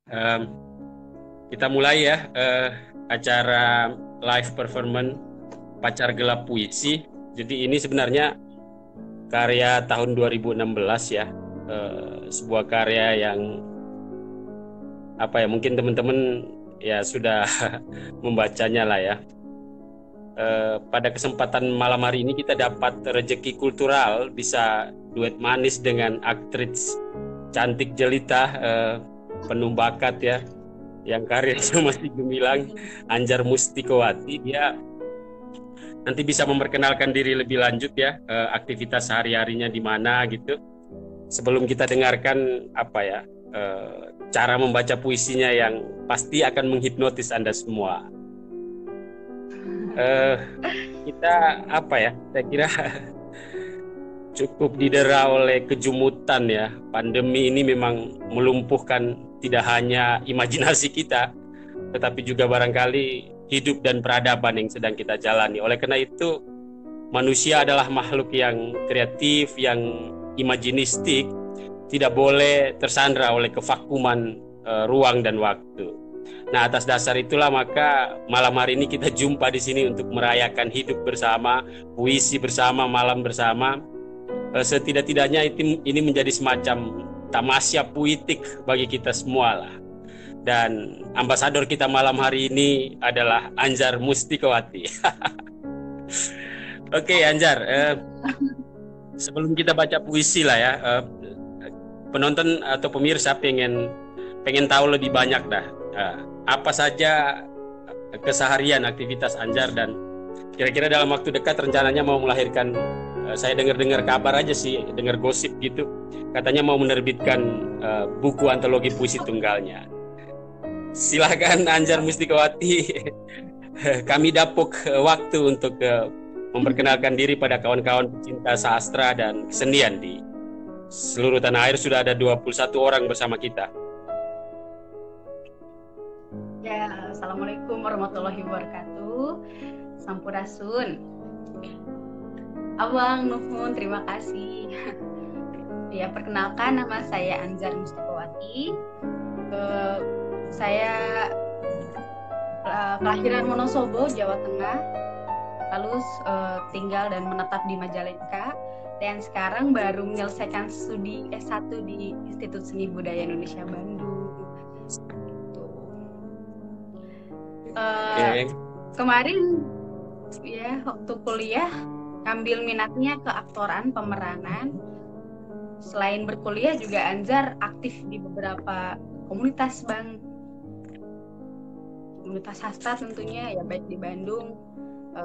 Em, kita mulai ya acara live performance Pacar Gelap Puisi. Jadi ini sebenarnya karya tahun 2016 ya. Sebuah karya yang apa ya, mungkin teman-teman ya sudah membacanya lah ya. Pada kesempatan malam hari ini kita dapat rezeki kultural, bisa duet manis dengan aktris cantik jelita, penuh bakat ya, yang karirnya masih gemilang, Anjar Mustikowati. Dia nanti bisa memperkenalkan diri lebih lanjut ya, aktivitas sehari-harinya di mana gitu. Sebelum kita dengarkan apa ya, cara membaca puisinya yang pasti akan menghipnotis Anda semua. Kita apa ya, saya kira cukup didera oleh kejumutan ya. Pandemi ini memang melumpuhkan tidak hanya imajinasi kita, tetapi juga barangkali hidup dan peradaban yang sedang kita jalani. Oleh karena itu, manusia adalah makhluk yang kreatif, yang imajinistik, tidak boleh tersandra oleh kevakuman ruang dan waktu. Nah, atas dasar itulah maka malam hari ini kita jumpa di sini untuk merayakan hidup bersama, puisi bersama, malam bersama. Setidak-tidaknya ini menjadi semacam tamasya puitik bagi kita semua lah. Dan ambasador kita malam hari ini adalah Anjar Mustikowati. Oke, Anjar, sebelum kita baca puisi lah ya, penonton atau pemirsa pengen tahu lebih banyak dah. Apa saja keseharian aktivitas Anjar, dan kira-kira dalam waktu dekat rencananya mau melahirkan, saya dengar-dengar kabar aja sih, dengar gosip gitu, katanya mau menerbitkan buku antologi puisi tunggalnya. Silakan Anjar Mustikowati, kami dapuk waktu untuk memperkenalkan diri pada kawan-kawan pecinta sastra dan kesenian di seluruh tanah air. Sudah ada 21 orang bersama kita. Ya, Assalamualaikum warahmatullahi wabarakatuh. Sampurasun. Abang Nuhun, terima kasih. Ya, perkenalkan, nama saya Anjar Mustikowati. Saya kelahiran Wonosobo, Jawa Tengah. Lalu tinggal dan menetap di Majalengka. Dan sekarang baru menyelesaikan studi S1 di Institut Seni Budaya Indonesia Bandung. Kemarin ya waktu kuliah ngambil minatnya ke aktoran, pemeranan. Selain berkuliah juga Anjar aktif di beberapa komunitas, Bang. Komunitas sastra tentunya ya, baik di Bandung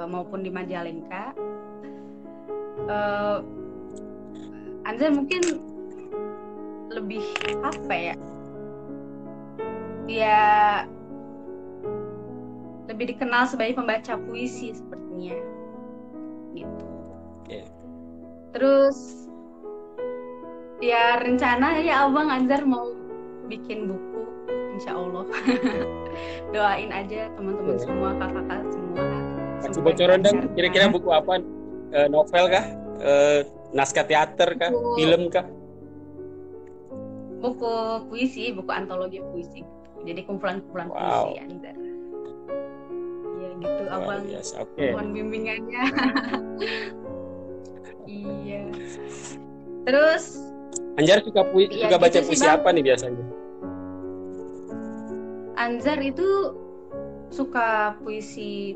maupun di Majalengka. Anjar mungkin lebih apa ya? Ya lebih dikenal sebagai pembaca puisi sepertinya gitu. Terus ya rencana ya Abang Anjar mau bikin buku, insya Allah. Doain aja teman-teman semua, kakak-kakak semua. Kasih bocoran dong, kira-kira buku apa? Novel kah? Naskah teater kah? Film kah? Buku puisi, buku antologi puisi. Jadi kumpulan-kumpulan puisi Anjar. Gitu Abang, mohon bimbingannya. Iya. Terus Anjar suka baca puisi apa nih biasanya? Anjar itu suka puisi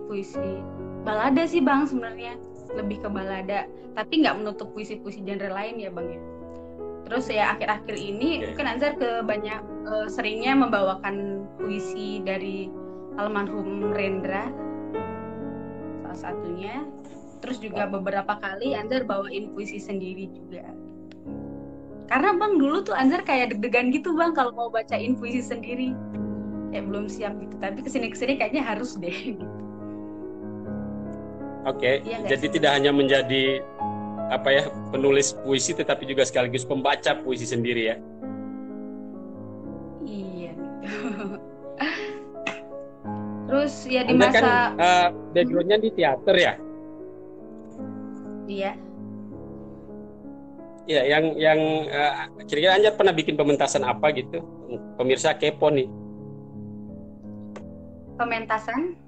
balada sih Bang, sebenarnya lebih ke balada, tapi nggak menutup puisi-puisi genre lain ya Bang ya. Terus ya akhir-akhir ini mungkin Anjar seringnya membawakan puisi dari almarhum Rendra salah satunya. Terus juga beberapa kali Anjar bawain puisi sendiri juga. Karena Bang dulu tuh Anjar kayak deg-degan gitu Bang kalau mau bacain puisi sendiri. Ya belum siap gitu, tapi kesini kayaknya harus deh. Oke, ya, jadi tidak hanya menjadi apa ya, penulis puisi, tetapi juga sekaligus pembaca puisi sendiri ya. Iya. Terus ya di Anda masa kan backgroundnya di teater ya? Iya. Ya, yang kira-kira Anjar pernah bikin pementasan apa gitu? Pemirsa kepo nih. Pementasan.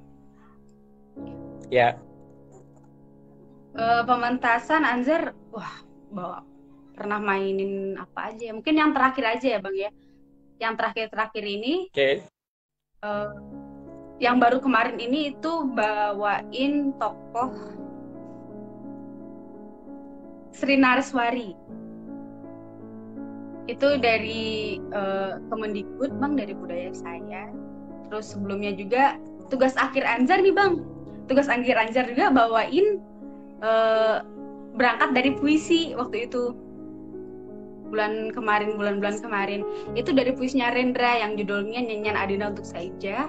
Ya. Pementasan Anzar, pernah mainin apa aja ya? Mungkin yang terakhir aja ya Bang ya. Yang terakhir ini, Oke. yang baru kemarin ini itu bawain tokoh Sri Nareswari. Itu dari Kemendikbud Bang, dari budaya saya. Terus sebelumnya juga tugas akhir Anzar nih Bang. Tugas akhir Anzar juga bawain berangkat dari puisi waktu itu. Bulan kemarin itu dari puisinya Rendra yang judulnya Nyanyian Adina untuk Saija,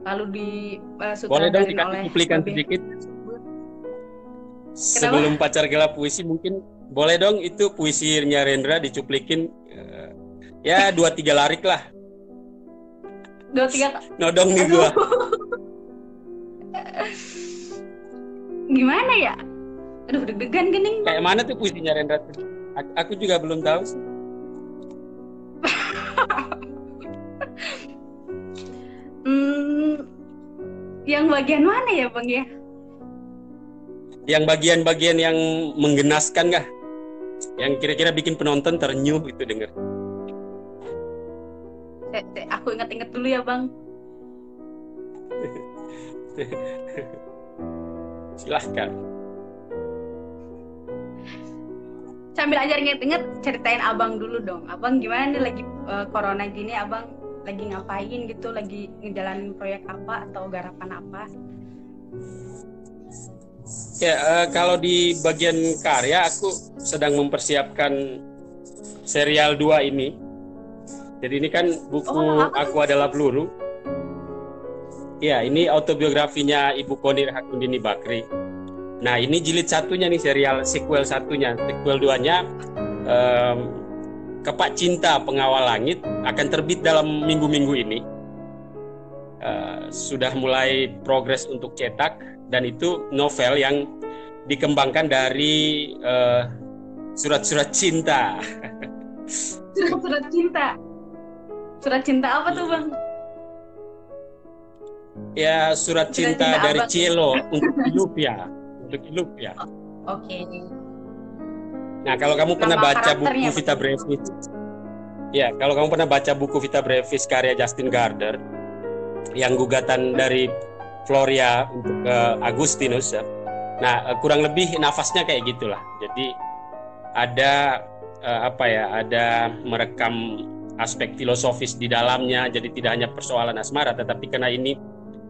lalu di Boleh dong sutradarin dikasih oleh cuplikan Babe. sedikit sebelum Pacar Gelap Puisi, mungkin boleh dong itu puisinya Rendra dicuplikin, ya 2-3 larik lah. 2-3 Nodong nih gua. Gimana ya? Aduh, deg-degan gening. Kayak mana tuh puisinya Rendra tuh? Aku juga belum tahu sih. Yang bagian mana ya Bang ya? Yang bagian-bagian yang menggenaskan kah? Yang kira-kira bikin penonton ternyuh itu denger. Aku ingat-ingat dulu ya Bang. Silahkan. Sambil aja inget-inget, ceritain Abang dulu dong. Abang gimana nih lagi corona gini, Abang lagi ngapain gitu, lagi ngejalanin proyek apa atau garapan apa? Ya, kalau di bagian karya aku sedang mempersiapkan serial 2 ini. Jadi ini kan buku Aku Adalah Peluru. Ya, ini autobiografinya Ibu Qonir Hakundini Bakri. Nah, ini jilid 1-nya nih, serial sequel 1-nya. Sequel 2-nya Kepak Cinta Pengawal Langit akan terbit dalam minggu-minggu ini. Sudah mulai progres untuk cetak, dan itu novel yang dikembangkan dari surat-surat cinta. Surat cinta. Surat cinta apa tuh Bang? Ya, surat cinta dari Abang. Cielo untuk Iluvia. Untuk Iluvia. Oke. Nah, kalau kamu pernah Nama baca buku karakternya Vita Brevis, ya, kalau kamu pernah baca buku Vita Brevis karya Justin Gardner, yang gugatan dari Floria untuk Agustinus, ya. Nah, kurang lebih nafasnya kayak gitulah. Jadi ada ada merekam aspek filosofis di dalamnya. Jadi tidak hanya persoalan asmara, tetapi karena ini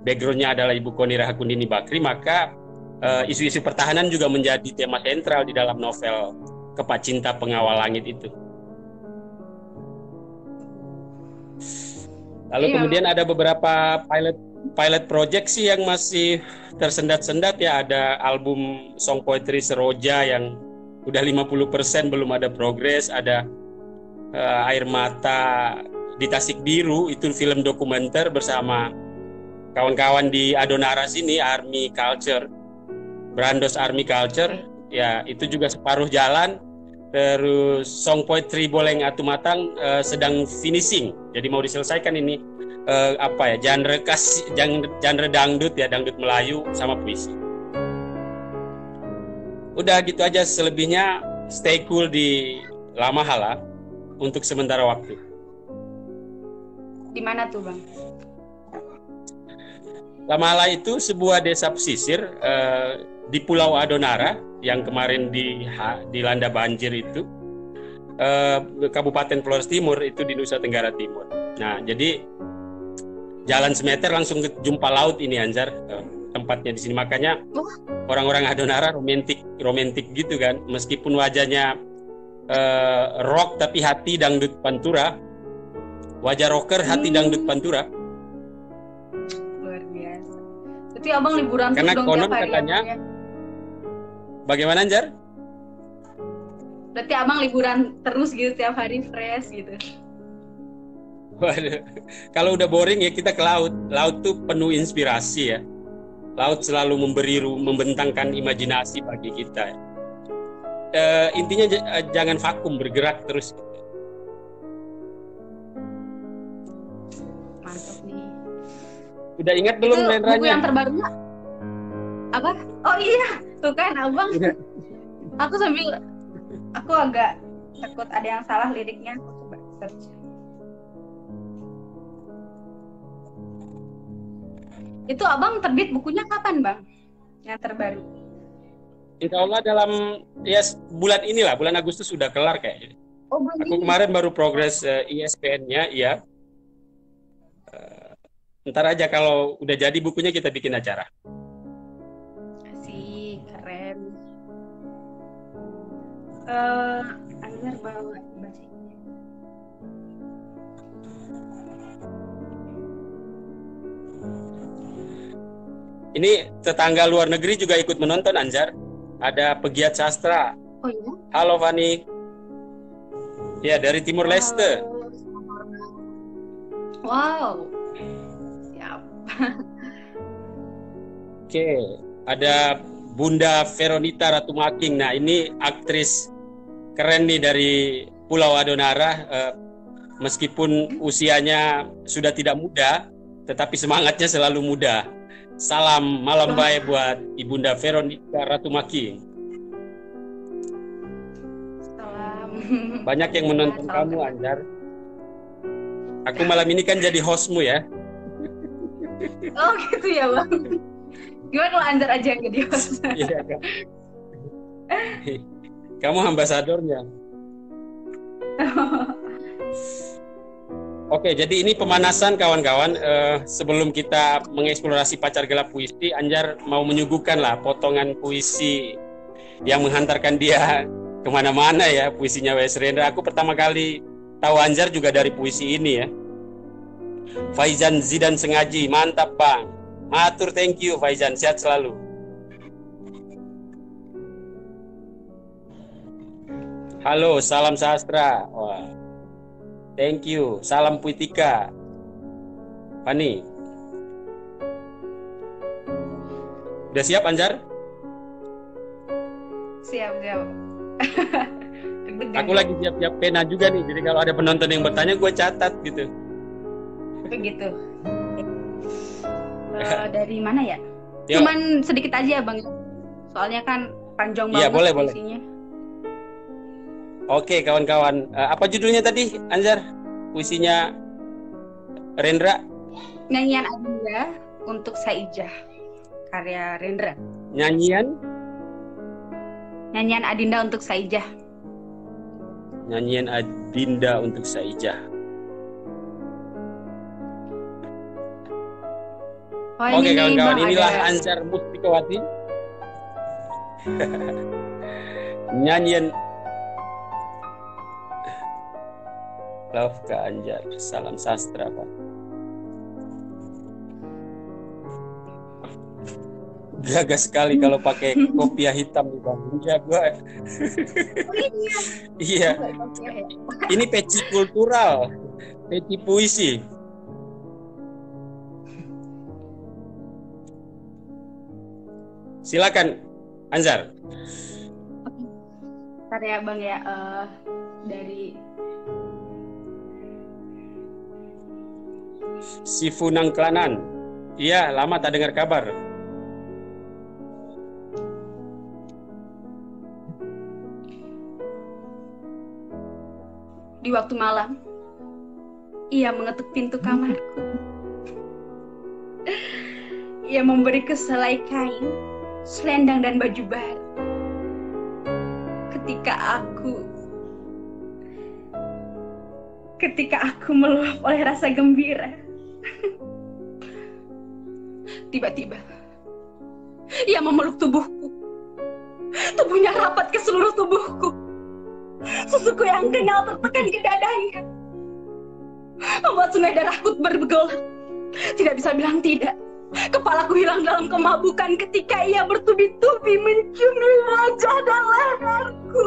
backgroundnya adalah Ibu Qonir Hakundini Bakri, maka isu-isu pertahanan juga menjadi tema sentral di dalam novel Kepak Cinta Pengawal Langit itu. Lalu kemudian ada beberapa pilot project sih yang masih tersendat-sendat ya. Ada album Song Poetry Seroja yang udah 50% belum ada progres. Ada Air Mata di Tasik Biru, itu film dokumenter bersama kawan-kawan di Adonara sini, Army Culture, Brandos Army Culture. Ya, itu juga separuh jalan. Terus Song Poetry Boleng Atumatang sedang finishing. Jadi mau diselesaikan ini genre dangdut ya, dangdut Melayu sama puisi. Udah gitu aja, selebihnya stay cool di Lamahala untuk sementara waktu. Di mana tuh Bang? Lamahala itu sebuah desa pesisir di Pulau Adonara yang kemarin dilanda banjir itu, Kabupaten Flores Timur, itu di Nusa Tenggara Timur. Nah, jadi jalan semeter langsung jumpa laut ini Anzar, tempatnya di sini. Makanya orang-orang Adonara romantik gitu kan, meskipun wajahnya rock tapi hati dangdut pantura. Wajah rocker hati dangdut pantura. Luar biasa. Berarti Abang liburan Karena dong konon tiap hari katanya ya? Bagaimana Anjar? Berarti Abang liburan terus gitu tiap hari, fresh gitu. Waduh. Kalau udah boring ya kita ke laut. Laut tuh penuh inspirasi ya. Laut selalu membentangkan imajinasi bagi kita. Intinya jangan vakum, bergerak terus. Mantap nih. Udah ingat Itu belum buku Renranya? yang terbarunya apa? Oh iya, tuh kan abang. Udah. Aku agak takut ada yang salah liriknya. Aku coba search. Itu abang terbit bukunya kapan bang? Yang terbaru? Insya Allah dalam bulan inilah, bulan Agustus sudah kelar kayaknya. Oh belum Aku ini. kemarin baru progres ISBN-nya, ya. Ntar aja kalau udah jadi bukunya kita bikin acara. Asik, keren. Anjar bawa bahasa Inggris. Ini tetangga luar negeri juga ikut menonton, Anjar. Ada pegiat sastra. Oh iya? Halo Fani. Ya, dari Timur Leste. Halo, selamat. Wow. Siap. Oke, ada Bunda Veronita Ratumaking. Nah, ini aktris keren nih dari Pulau Adonara. Meskipun usianya sudah tidak muda, tetapi semangatnya selalu muda. Salam malam baik buat Ibunda Veronica Ratumaking. Salam. Banyak yang menonton kamu, Anjar. Aku malam ini kan jadi hostmu ya. Oh gitu ya bang. Gimana kalau Anjar aja yang jadi host? Iya, Kak. Kamu ambasadornya. Oke, jadi ini pemanasan kawan-kawan. Sebelum kita mengeksplorasi Pacar Gelap Puisi, Anjar mau menyuguhkan lah potongan puisi yang menghantarkan dia kemana-mana ya, puisinya W.S. Rendra. Aku pertama kali tahu Anjar juga dari puisi ini ya. Faizan Zidan Sengaji, mantap bang. Matur, thank you Faizan, sehat selalu. Halo, salam sastra. Wah. Thank you. Salam Puitika. Fani. Udah siap, Anjar? Siap. Aku lagi siap-siap pena juga nih. Jadi kalau ada penonton yang bertanya, gue catat gitu. Begitu. Dari mana ya? Yo. Cuman sedikit aja ya bang. Soalnya kan panjang Iya, banget boleh. isinya. Oke, kawan-kawan. Apa judulnya tadi, Anjar? Puisinya Rendra? Nyanyian Adinda untuk Saijah, karya Rendra. Nyanyian Adinda untuk Saijah. Nyanyian Adinda untuk Saijah. Oh, Oke, kawan-kawan, Bang, inilah ada... Anjar Mustikawati. Nyanyian Love ke Anjar, salam sastra Pak. Gagas sekali kalau pakai kopiah hitam nih bang. Iya gua. Iya. Ini peci kultural, peci puisi. Silakan, Anjar. Karya bang ya, dari Sifu Nangklanan. Iya, lama tak dengar kabar. Di waktu malam, ia mengetuk pintu kamarku. Ia memberi keselai kain, selendang dan baju baru. Ketika aku meluap oleh rasa gembira, tiba-tiba ia memeluk tubuhku. Tubuhnya rapat ke seluruh tubuhku. Susuku yang kenyal tertekan ke dadanya, membuat sungai darahku bergolak. Tidak bisa bilang tidak. Kepalaku hilang dalam kemabukan ketika ia bertubi-tubi menciumi wajah dan leherku.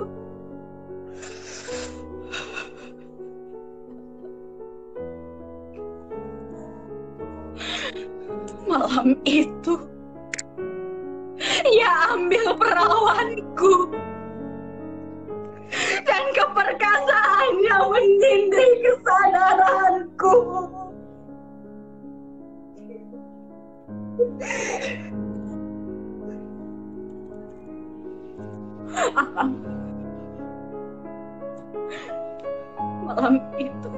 Malam itu, ia ambil perawanku dan keperkasaannya menindih kesadaranku. Malam itu,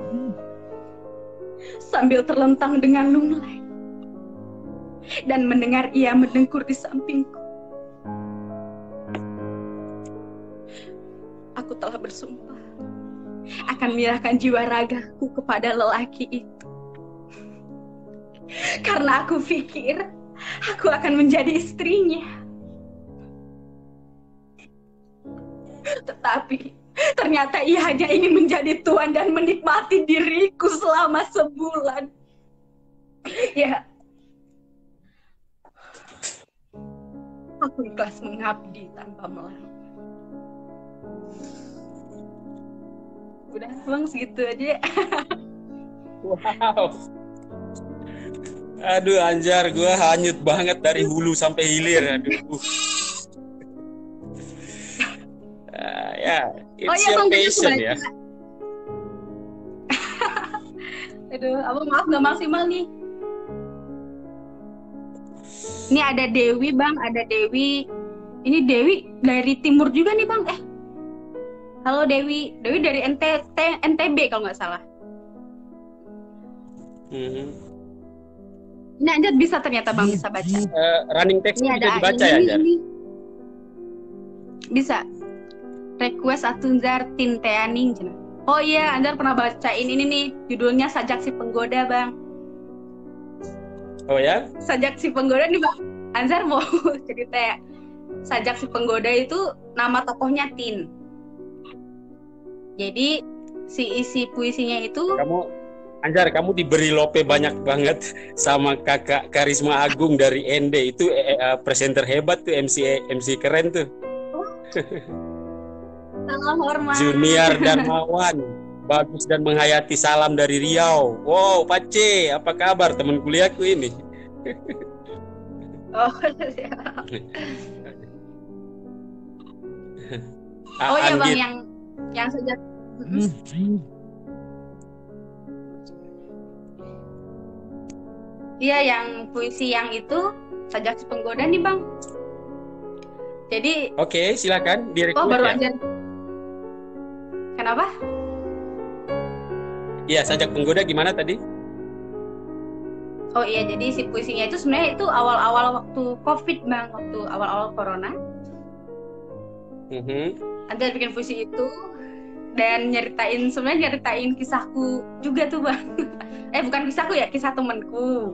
sambil terlentang dengan lunglai dan mendengar ia mendengkur di sampingku, aku telah bersumpah akan menyerahkan jiwa ragaku kepada lelaki itu. Karena aku pikir aku akan menjadi istrinya. Tetapi ternyata ia hanya ingin menjadi tuan dan menikmati diriku selama sebulan. Ya, aku ikhlas mengabdi tanpa melarang. Udah bang, segitu aja. Wow. Aduh Anjar, gue hanyut banget dari hulu sampai hilir. Aduh. Ya, it's your passion ya. Aduh, abang maaf nggak maksimal nih. Ini ada Dewi bang, ada Dewi. Ini Dewi dari timur juga nih bang. Halo Dewi, Dewi dari NTB kalau nggak salah. Ini Anjat bisa ternyata bang, bisa baca. Running text ini bisa dibaca ya Anjat? Bisa. Request Atunzar Tinteaning. Oh iya, Anjar pernah bacain ini nih, judulnya Sajak Si Penggoda bang. Oh ya? Sajak Si Penggoda nih bang. Anjar mau cerita ya. Sajak Si Penggoda itu nama tokohnya Tin. Jadi si isi puisinya itu. Anjar, kamu diberi lope banyak banget sama kakak Karisma Agung dari ND itu presenter hebat tuh, MC keren tuh. Salam hormat. Junior Darmawan, bagus dan menghayati, salam dari Riau. Wow, Pace, apa kabar teman kuliahku ini? Oh, oh iya bang, yang sejak. Iya, yang puisi yang itu Sajak Si Penggoda nih bang. Jadi. Oke, silakan direkrut. Oh baru aja. Kenapa? Iya, Sajak Penggoda gimana tadi? Oh iya, jadi si puisinya itu sebenarnya itu awal-awal waktu COVID bang, waktu awal-awal corona. Ada bikin puisi itu dan nyeritain kisahku juga tuh bang. Bukan kisahku ya, kisah temanku.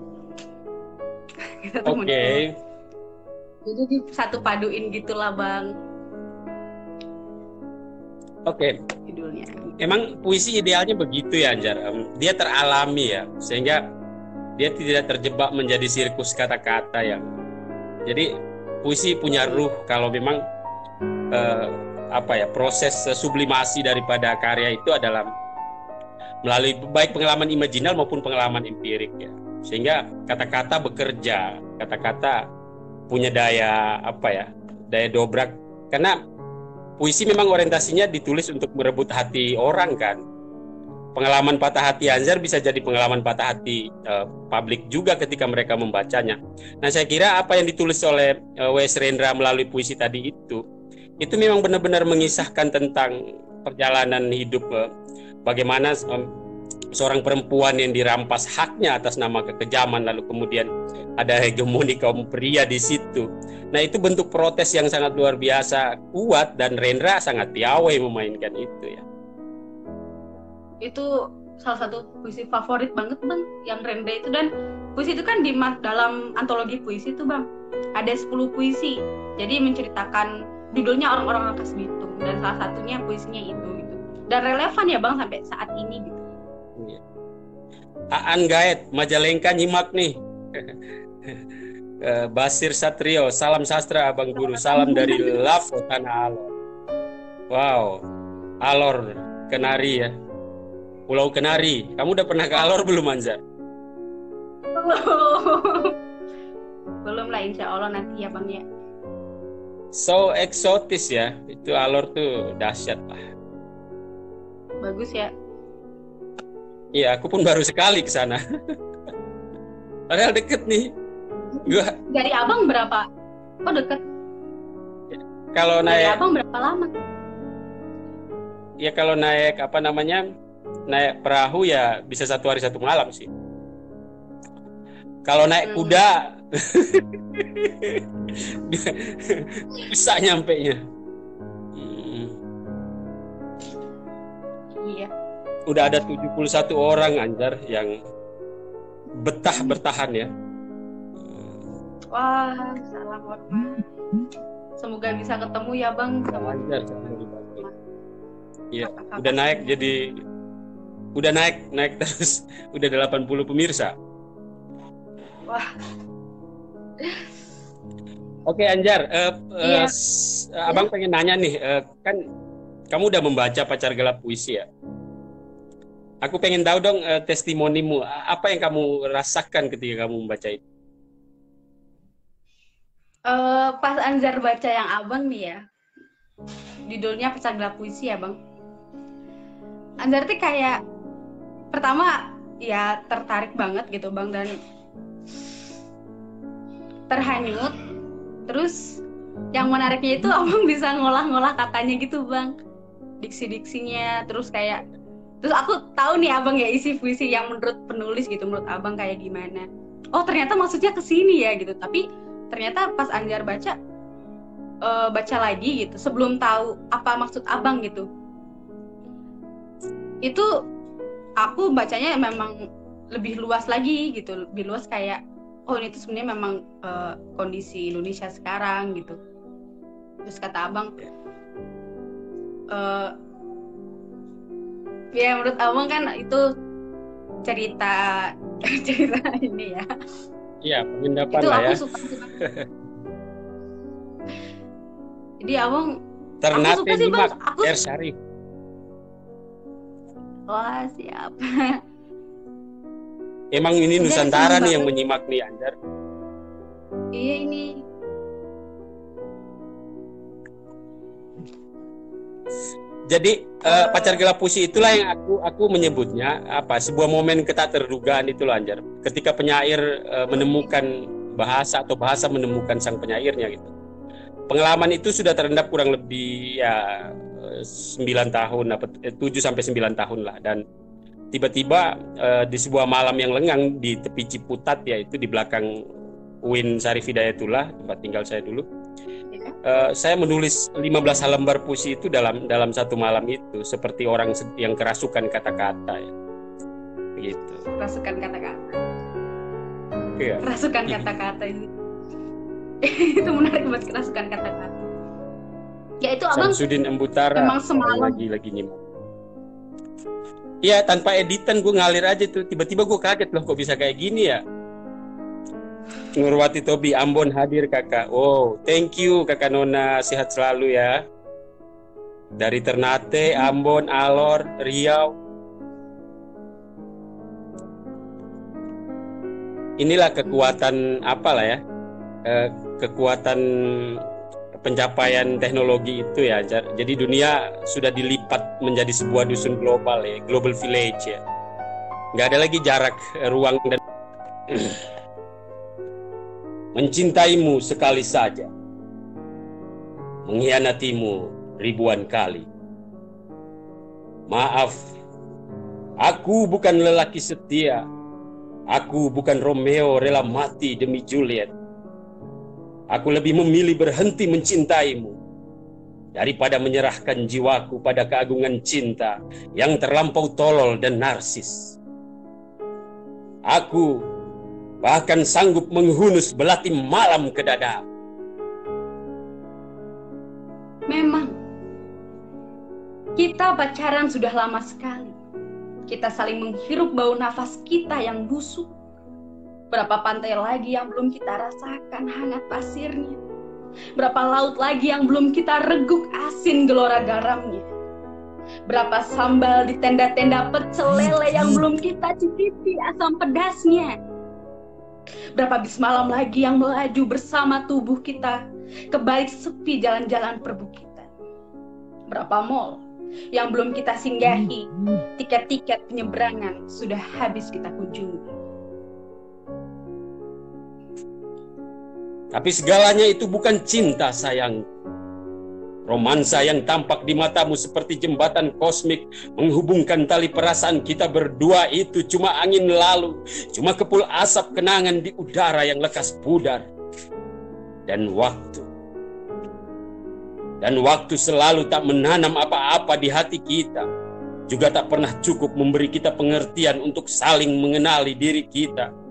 Oke. Jadi satu paduin gitulah bang. Oke. Judulnya. Emang puisi idealnya begitu ya Anjar. Dia teralami ya, sehingga dia tidak terjebak menjadi sirkus kata-kata yang. Jadi puisi punya ruh kalau memang proses sublimasi daripada karya itu adalah melalui baik pengalaman imajinal maupun pengalaman empirik ya. Sehingga kata-kata bekerja, kata-kata punya daya daya dobrak, karena puisi memang orientasinya ditulis untuk merebut hati orang kan. Pengalaman patah hati Anjar bisa jadi pengalaman patah hati publik juga ketika mereka membacanya. Nah, saya kira apa yang ditulis oleh W.S. Rendra melalui puisi tadi itu memang benar-benar mengisahkan tentang perjalanan hidup, bagaimana seorang perempuan yang dirampas haknya atas nama kekejaman, lalu kemudian ada hegemoni kaum pria di situ. Nah, itu bentuk protes yang sangat luar biasa kuat dan Rendra sangat piawai memainkan itu ya. Itu salah satu puisi favorit banget bang, yang Rendra itu. Dan puisi itu kan di dalam antologi puisi itu bang ada 10 puisi. Jadi menceritakan judulnya orang-orang Rangkas Bitung dan salah satunya puisinya itu gitu. Dan relevan ya bang sampai saat ini gitu. Aan Gaet, Majalengka nyimak nih. Basir Satrio, salam sastra Abang Guru, salam dari Lavo Tanah Alor. Wow, Alor, Kenari ya, Pulau Kenari. Kamu udah pernah ke Alor belum Anjar? Belum lah, insya Allah nanti ya bang ya. So eksotis ya, itu Alor tuh dahsyat lah. Bagus ya. Iya, aku pun baru sekali ke sana. Padahal deket nih. Gua Dari abang berapa? Oh deket. kalau Dari naik abang berapa lama? ya kalau naik apa namanya? Naik perahu ya bisa 1 hari 1 malam sih. Kalau naik kuda bisa nyampenya. Iya. Udah ada 71 orang Anjar yang betah bertahan ya. Wah, salam hormat. Semoga bisa ketemu ya bang sama Anjar sama dibantu. Iya, kakak-kakak udah naik semua. jadi udah naik terus udah 80 pemirsa. Wah, Oke Anjar, iya. abang pengen nanya nih, kan kamu udah membaca Pacar Gelap Puisi ya? Aku pengen tahu dong testimonimu, apa yang kamu rasakan ketika kamu membaca itu? Pas Anjar baca yang abang nih ya, judulnya Pacar Gelap Puisi ya bang. Anjar tuh kayak pertama ya tertarik banget gitu bang dan terhanyut. Terus yang menariknya itu abang bisa ngolah-ngolah katanya gitu bang, diksi-diksinya. Terus aku tahu nih abang ya isi puisi yang menurut penulis gitu, menurut abang kayak gimana. Oh ternyata maksudnya ke sini ya gitu. Tapi ternyata pas Anjar baca lagi gitu sebelum tahu apa maksud abang gitu, itu aku bacanya memang lebih luas lagi gitu, lebih luas kayak oh ini tuh sebenarnya memang kondisi Indonesia sekarang gitu. Terus kata abang ya menurut abang kan itu cerita ini ya. Iya, pengendapan Itu lah aku ya. suka. Jadi abang aku Ternate suka sih bang. Nyimak, R. Syarif. Wah siap. Emang ini Jadi Nusantara seneng nih yang banget. menyimak nih Anjar. Iya ini. Jadi Pacar Gelap Puisi itulah yang aku menyebutnya apa sebuah momen tak terdugaan itu loh Anjar. Ketika penyair menemukan bahasa atau bahasa menemukan sang penyairnya gitu. Pengalaman itu sudah terendap kurang lebih ya 9 tahun 7 sampai 9 tahun lah, dan tiba-tiba di sebuah malam yang lengang di tepi Ciputat, yaitu di belakang UIN Syarif Hidayatullah tempat tinggal saya dulu. Saya menulis 15 lembar puisi itu dalam satu malam itu, seperti orang yang kerasukan kata-kata ya. Begitu. Kerasukan kata-kata. Iya. Kerasukan kata-kata ini. Itu menarik buat kerasukan kata-kata. Ya itu abang Samsudin Embutara memang semalam lagi nyimak. Iya, tanpa editan gue ngalir aja tuh. Tiba-tiba gue kaget loh, kok bisa kayak gini ya. Nurwati Tobi Ambon hadir kakak. Oh, thank you kakak Nona, sehat selalu ya. Dari Ternate, Ambon, Alor, Riau. Inilah kekuatan apalah ya, kekuatan pencapaian teknologi itu ya. Jadi dunia sudah dilipat menjadi sebuah dusun global ya, global village ya. Nggak ada lagi jarak ruang dan mencintaimu sekali saja, mengkhianatimu ribuan kali. Maaf, aku bukan lelaki setia. Aku bukan Romeo rela mati demi Juliet. Aku lebih memilih berhenti mencintaimu daripada menyerahkan jiwaku pada keagungan cinta yang terlampau tolol dan narsis. Aku bahkan sanggup menghunus belati malam ke dada. memang kita pacaran sudah lama sekali. Kita saling menghirup bau nafas kita yang busuk. Berapa pantai lagi yang belum kita rasakan hangat pasirnya. Berapa laut lagi yang belum kita reguk asin gelora garamnya. Berapa sambal di tenda-tenda pecel lele yang belum kita cicipi asam pedasnya. Berapa bis malam lagi yang melaju bersama tubuh kita ke balik sepi jalan-jalan perbukitan. Berapa mall yang belum kita singgahi, tiket-tiket penyeberangan sudah habis kita kunjungi. Tapi segalanya itu bukan cinta, sayang. Romansa yang tampak di matamu seperti jembatan kosmik menghubungkan tali perasaan kita berdua itu cuma angin lalu, cuma kepul asap kenangan di udara yang lekas pudar. Dan waktu selalu tak menanam apa-apa di hati kita, juga tak pernah cukup memberi kita pengertian untuk saling mengenali diri kita.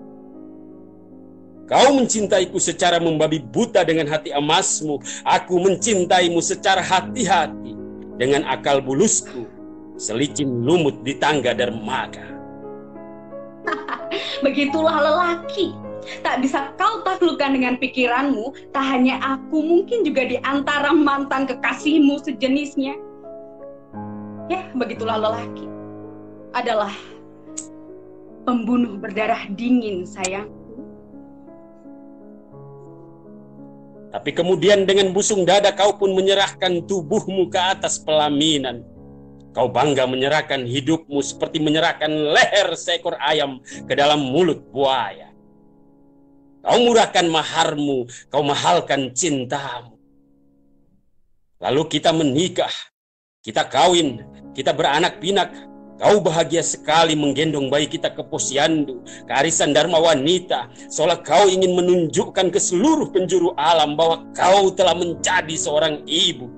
Kau mencintaiku secara membabi buta dengan hati emasmu. Aku mencintaimu secara hati-hati dengan akal bulusku, selicin lumut di tangga dermaga. Begitulah lelaki. Tak bisa kau taklukkan dengan pikiranmu. Tak hanya aku, mungkin juga di antara mantan kekasihmu sejenisnya. Ya, begitulah lelaki. Adalah pembunuh berdarah dingin, sayang. Tapi kemudian dengan busung dada kau pun menyerahkan tubuhmu ke atas pelaminan. Kau bangga menyerahkan hidupmu seperti menyerahkan leher seekor ayam ke dalam mulut buaya. Kau murahkan maharmu, kau mahalkan cintamu. Lalu kita menikah, kita kawin, kita beranak pinak. Kau bahagia sekali menggendong bayi kita ke posyandu, ke arisan Dharma Wanita, seolah kau ingin menunjukkan ke seluruh penjuru alam bahwa kau telah menjadi seorang ibu.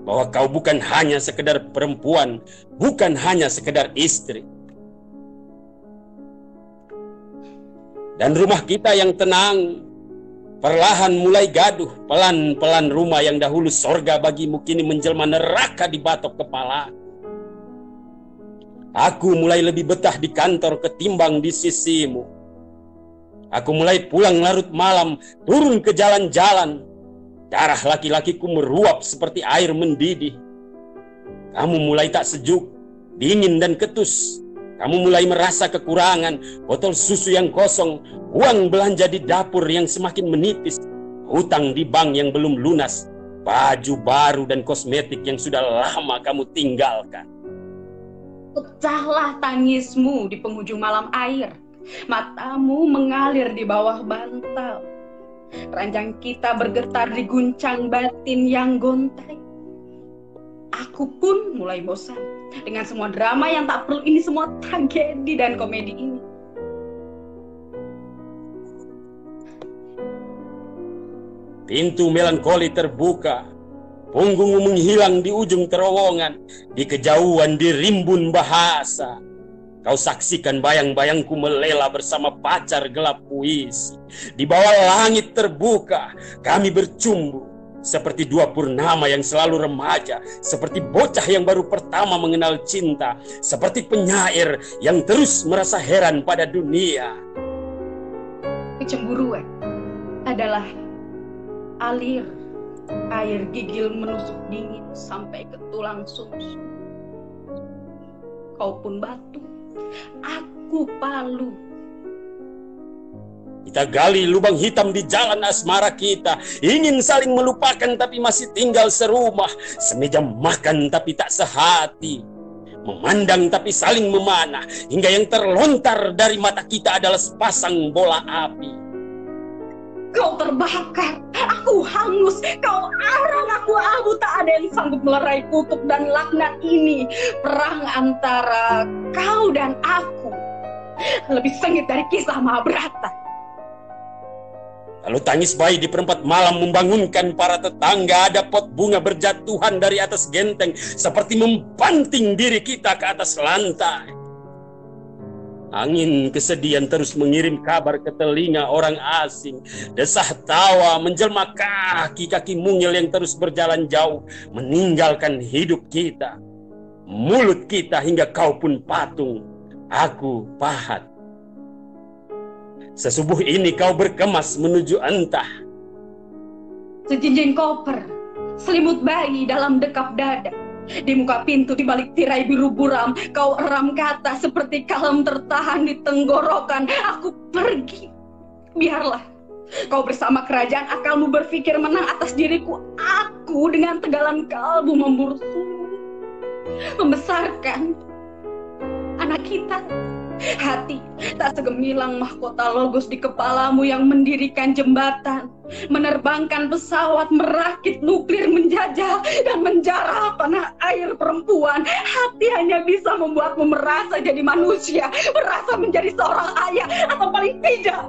Bahwa kau bukan hanya sekedar perempuan, bukan hanya sekedar istri. Dan rumah kita yang tenang, perlahan mulai gaduh, pelan-pelan rumah yang dahulu sorga bagimu kini menjelma neraka di batok kepala. Aku mulai lebih betah di kantor ketimbang di sisimu. Aku mulai pulang larut malam, turun ke jalan-jalan. Darah laki-lakiku meruap seperti air mendidih. Kamu mulai tak sejuk, dingin dan ketus. Kamu mulai merasa kekurangan, botol susu yang kosong, uang belanja di dapur yang semakin menipis, hutang di bank yang belum lunas, baju baru dan kosmetik yang sudah lama kamu tinggalkan. Pecahlah tangismu di penghujung malam air. Matamu mengalir di bawah bantal. Ranjang kita bergetar di guncang batin yang gontai. Aku pun mulai bosan dengan semua drama yang tak perlu ini, semua tragedi dan komedi ini. Pintu melankoli terbuka. Punggungmu menghilang di ujung terowongan, di kejauhan di rimbun bahasa. Kau saksikan bayang-bayangku melela bersama pacar gelap puisi. Di bawah langit terbuka, kami bercumbu. Seperti dua purnama yang selalu remaja, seperti bocah yang baru pertama mengenal cinta, seperti penyair yang terus merasa heran pada dunia. Kecemburuan adalah alir air gigil menusuk dingin sampai ke tulang sumsum. Kau pun batu, aku palu. Kita gali lubang hitam di jalan asmara kita, ingin saling melupakan tapi masih tinggal serumah, semeja makan tapi tak sehati, memandang tapi saling memanah, hingga yang terlontar dari mata kita adalah sepasang bola api. Kau terbakar, aku hangus, kau arang, aku abu, tak ada yang sanggup melerai kutub dan laknat ini. Perang antara kau dan aku lebih sengit dari kisah Mahabharata. Lalu tangis bayi di perempat malam membangunkan para tetangga. Ada pot bunga berjatuhan dari atas genteng, seperti membanting diri kita ke atas lantai. Angin kesedihan terus mengirim kabar ke telinga orang asing. Desah tawa menjelma kaki-kaki mungil yang terus berjalan jauh, meninggalkan hidup kita. Mulut kita hingga kau pun patung, aku pahat. Sesubuh ini kau berkemas menuju entah. Sejinjing koper, selimut bayi dalam dekap dada. Di muka pintu, di balik tirai biru buram, kau eram kata seperti kalem tertahan di tenggorokan. Aku pergi, biarlah kau bersama kerajaan akalmu berpikir menang atas diriku. Aku dengan tegalan kalbu memburu sumur, membesarkan anak kita Hati tak segemilang mahkota logos di kepalamu yang mendirikan jembatan, menerbangkan pesawat, merakit nuklir, menjajah dan menjarah tanah air perempuan. Hati hanya bisa membuatmu merasa jadi manusia, merasa menjadi seorang ayah, atau paling tidak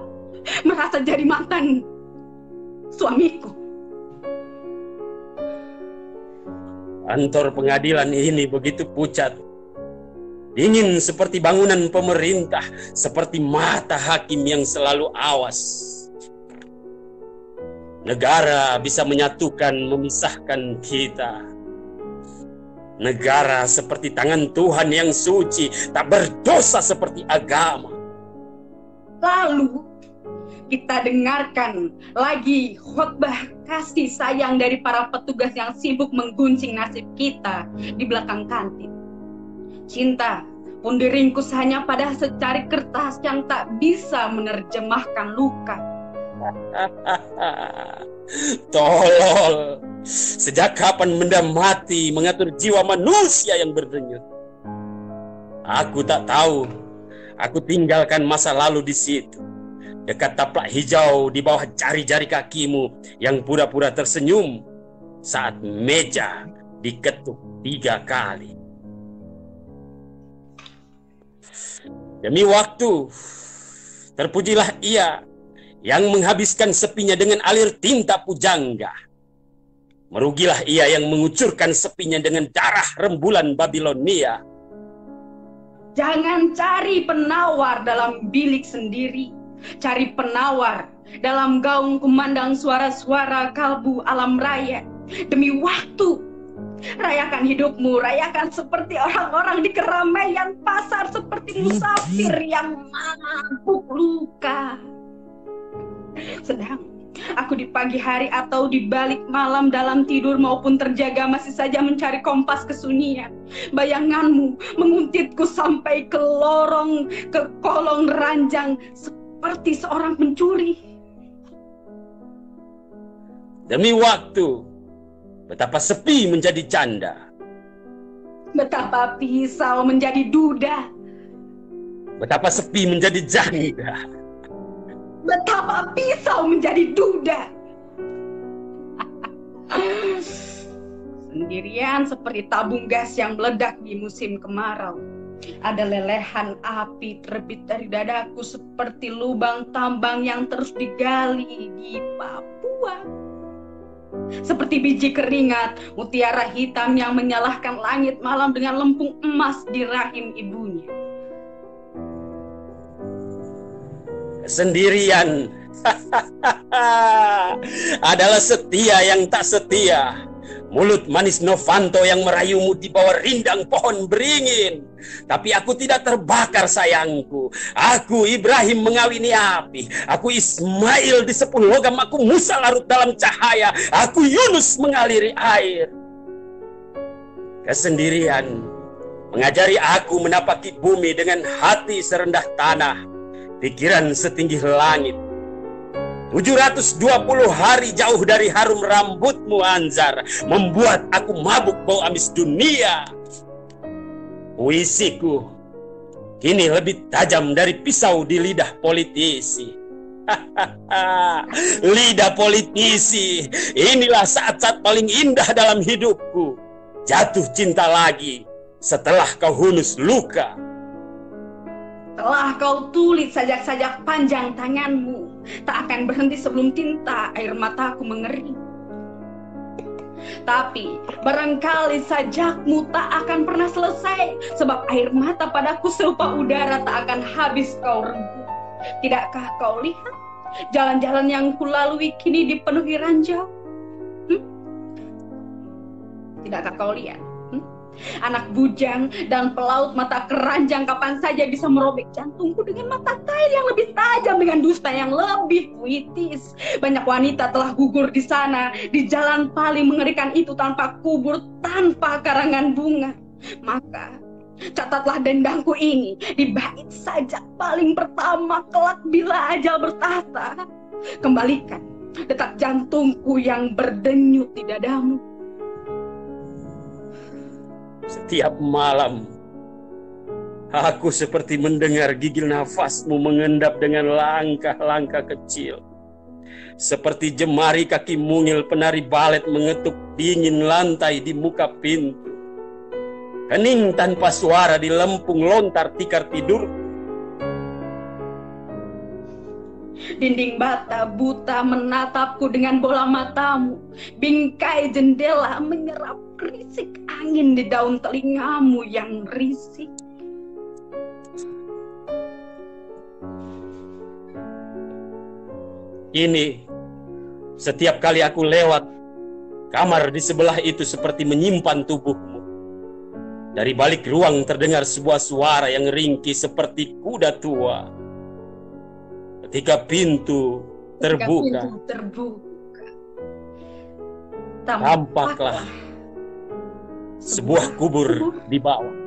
merasa jadi mantan suamiku. Kantor pengadilan ini begitu pucat, dingin seperti bangunan pemerintah, seperti mata hakim yang selalu awas. Negara bisa menyatukan, memisahkan kita. Negara seperti tangan Tuhan yang suci, tak berdosa seperti agama. Lalu kita dengarkan lagi khotbah kasih sayang dari para petugas yang sibuk menggunting nasib kita di belakang kantin. Cinta pun diringkus hanya pada secari kertas yang tak bisa menerjemahkan luka. Tolol. Sejak kapan benda mati mengatur jiwa manusia yang berdenyut? Aku tak tahu. Aku tinggalkan masa lalu di situ, dekat taplak hijau di bawah jari-jari kakimu yang pura-pura tersenyum saat meja diketuk 3 kali. Demi waktu, terpujilah ia yang menghabiskan sepinya dengan alir tinta pujangga. Merugilah ia yang mengucurkan sepinya dengan darah rembulan Babilonia. Jangan cari penawar dalam bilik sendiri. Cari penawar dalam gaung kumandang suara-suara kalbu alam raya. Demi waktu, rayakan hidupmu, rayakan seperti orang-orang di keramaian pasar, seperti musafir yang mabuk luka. Sedang aku di pagi hari atau di balik malam, dalam tidur maupun terjaga, masih saja mencari kompas kesunyian. Bayanganmu menguntitku sampai ke kolong ranjang seperti seorang pencuri. Demi waktu, betapa sepi menjadi canda. Betapa pisau menjadi duda. Betapa sepi menjadi janda. Betapa pisau menjadi duda. Sendirian seperti tabung gas yang meledak di musim kemarau. Ada lelehan api terbit dari dadaku seperti lubang tambang yang terus digali di Papua. Seperti biji keringat, mutiara hitam yang menyalahkan langit malam dengan lempung emas di rahim ibunya. Sendirian adalah setia yang tak setia. Mulut manis Novanto yang merayumu di bawah rindang pohon beringin. Tapi aku tidak terbakar sayangku. Aku Ibrahim mengawini api. Aku Ismail disepul logam. Aku Musa larut dalam cahaya. Aku Yunus mengaliri air. Kesendirian mengajari aku menapaki bumi dengan hati serendah tanah, pikiran setinggi langit. 720 hari jauh dari harum rambutmu, Anzar, membuat aku mabuk bau amis dunia. Puisiku kini lebih tajam dari pisau di lidah politisi. Lidah politisi, inilah saat-saat paling indah dalam hidupku. Jatuh cinta lagi setelah kau hunus luka. Telah kau tulis sajak-sajak panjang tanganmu, tak akan berhenti sebelum tinta air mataku mengering. Tapi barangkali sajakmu tak akan pernah selesai, sebab air mata padaku serupa udara tak akan habis kau renggut. Tidakkah kau lihat jalan-jalan yang kulalui kini dipenuhi ranjau? Tidakkah kau lihat? Anak bujang dan pelaut mata keranjang kapan saja bisa merobek jantungku dengan mata tair yang lebih tajam, dengan dusta yang lebih puitis. Banyak wanita telah gugur di sana, di jalan paling mengerikan itu, tanpa kubur, tanpa karangan bunga. Maka catatlah dendangku ini di bait sajak paling pertama, kelak bila ajal bertahta. Kembalikan detak jantungku yang berdenyut di dadamu. Setiap malam Aku seperti mendengar gigil nafasmu mengendap dengan langkah-langkah kecil. Seperti jemari kaki mungil penari balet mengetuk dingin lantai di muka pintu. Hening tanpa suara di lempung lontar tikar tidur. Dinding bata buta menatapku dengan bola matamu. Bingkai jendela menyerap risik angin di daun telingamu yang risik. Ini, setiap kali aku lewat, kamar di sebelah itu seperti menyimpan tubuhmu. Dari balik ruang terdengar sebuah suara yang ringkih seperti kuda tua. Ketika pintu terbuka, tampaklah sebuah kubur di bawah.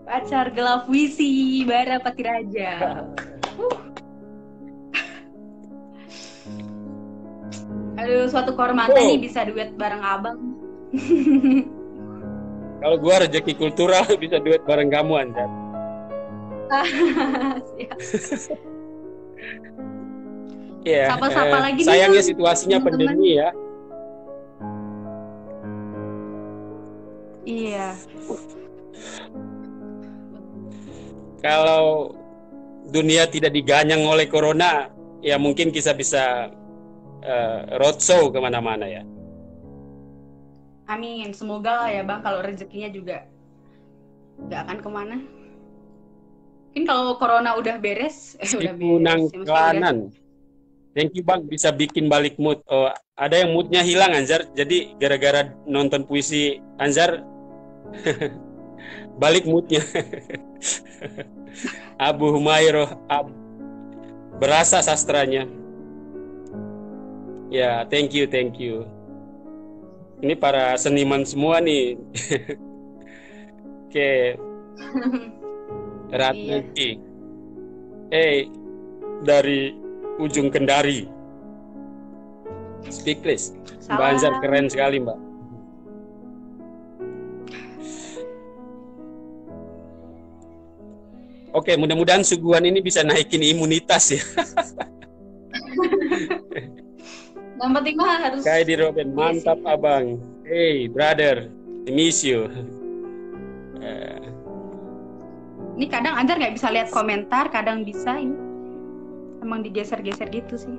Pacar gelap puisi Bara Patiraja. Aduh, suatu kehormatan nih bisa duet bareng abang. Kalau gua rezeki kultural bisa duet bareng kamu, Anjar. Ya, Sapa-sapa lagi sayangnya nih, situasinya teman-teman. pandemi ya. Iya. Kalau dunia tidak diganyang oleh corona, ya mungkin kita bisa roadshow kemana-mana ya. Amin. Semoga lah ya bang, kalau rezekinya juga nggak akan kemana. Mungkin kalau corona udah beres, udah beres. Nangklanan. Thank you bang, bisa bikin balik mood. Oh, ada yang moodnya hilang Anjar, jadi gara-gara nonton puisi Anjar balik moodnya. Abu Humayroh berasa sastranya. Ya, thank you. Ini para seniman semua nih. Oke. Ratnaki. Dari ujung Kendari. Speak please. Mbak Anjar keren sekali, Mbak. Oke, mudah-mudahan suguhan ini bisa naikin imunitas ya. Yang penting mah harus. Kayak di Robin, mantap abang. Hey brother, I miss you. Ini kadang Anjar nggak bisa lihat komentar, kadang bisa ini. Emang digeser-geser gitu sih.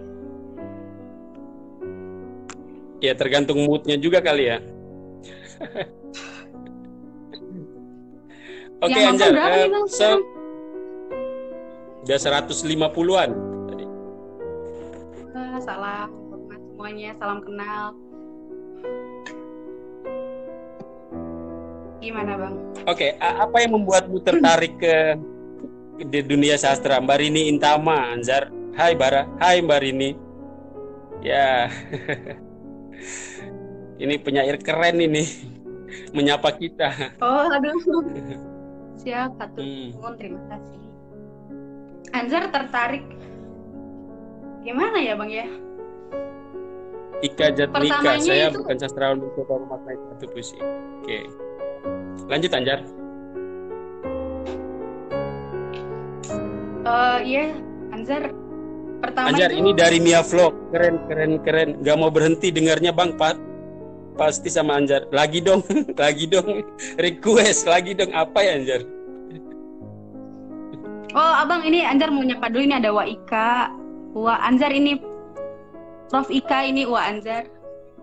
Ya tergantung moodnya juga kali ya. Oke Anjar, udah 150-an tadi. Salam semuanya, salam kenal. Gimana bang? Oke, apa yang membuatmu tertarik ke di dunia sastra? Mbak Rini Intama, Anjar. Hai Bara, hai Mbak Rini. Ya, ini penyair keren ini, menyapa kita. Oh aduh, siap, hatur terima kasih. Anjar tertarik gimana ya bang ya? Ika Jatmika, saya itu... bukan sastrawan mencoba memaknai satu puisi. Oke, lanjut Anjar. Iya, Anjar. Pertama Anjar itu... ini dari Mia Vlog, keren. Gak mau berhenti dengarnya bang, pasti sama Anjar. Lagi dong, request lagi dong, apa ya Anjar? Oh abang, ini Anjar mau nyapa dulu, ini ada Waika, Wa Anjar ini Prof Ika, ini Wa Anjar.